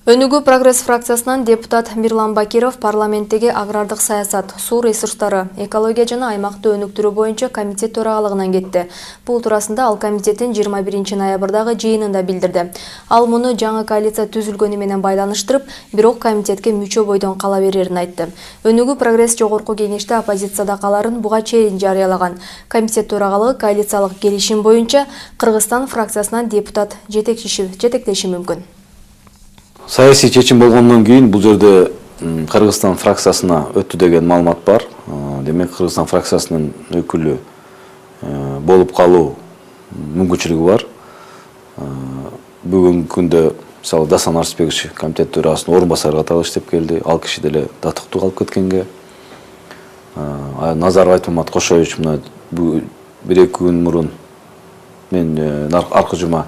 Өнүгүү прогресс фракциясынан депутат Мирлан Бакиров парламенттеги агрардык саясат, суу ресурстары, экология жана аймакты өнүктүрүү боюнча комитет төрагалыгынан кетти. Бул туурасында ал комитеттин 21 ноябрдагы жыйынында билдирди. Ал муну жаңы коалиция түзүлгөнү менен байланыштырып, бирок комитетке мүчө бойдон кала берерин айтты. Өнүгүү прогресс жогорку кеңеште оппозицияда каларын буга чейин жарыялаган. Комитет төрагалыгы коалициялык келишим боюнча Кыргызстан фракциясынан депутат жетектеши мүмкүн. Саясий чечим болгондон кийин бул жерде Кыргызстан фракциясына өттү деген маалымат бар. Демек Кыргызстан фракциясынын өкүлү болуп калуу мүмкүнчүлүгү бар. Бүгүнкү күндө мисалы Дасан Арсбекович комитет төрагасынын орун басары катары иштеп келди. Ал киши деле татыктуу калып кеткенге. Назар Айтмамат Кошоевич мына 1-2 күн мурун мен аркы жума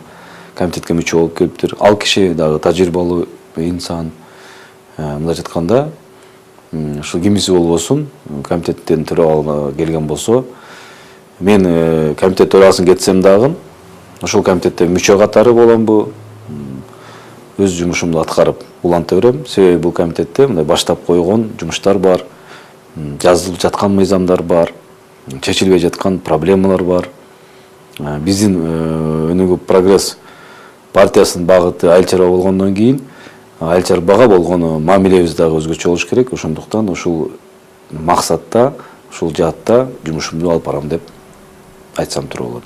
комитетке мүчө болуп келиптир. Ал киши дагы тажрыйбалуу инсан. Мындай жатканда, ушул кимиси болбосун, комитеттен төрагалыгына келген болсо, мен комитет төрагасын кетсем дагы, ошол комитетте мүчө катары боламбы, өз жумушумду аткарып уланта берем. Себеби бул комитетте мындай баштап койгон жумуштар бар, жазылып жаткан мыйзамдар бар, чечилбей жаткан проблемалар бар. Биздин өнүгүү прогресс партиясынын багыты айыл чарба болгондон кийин, айыл чарбага болгону мамилебиз дагы өзгөчө болуш керек. Ошондуктан ушул максатта, ушул жаатта жумушумду алып барам деп айтсам туура болот.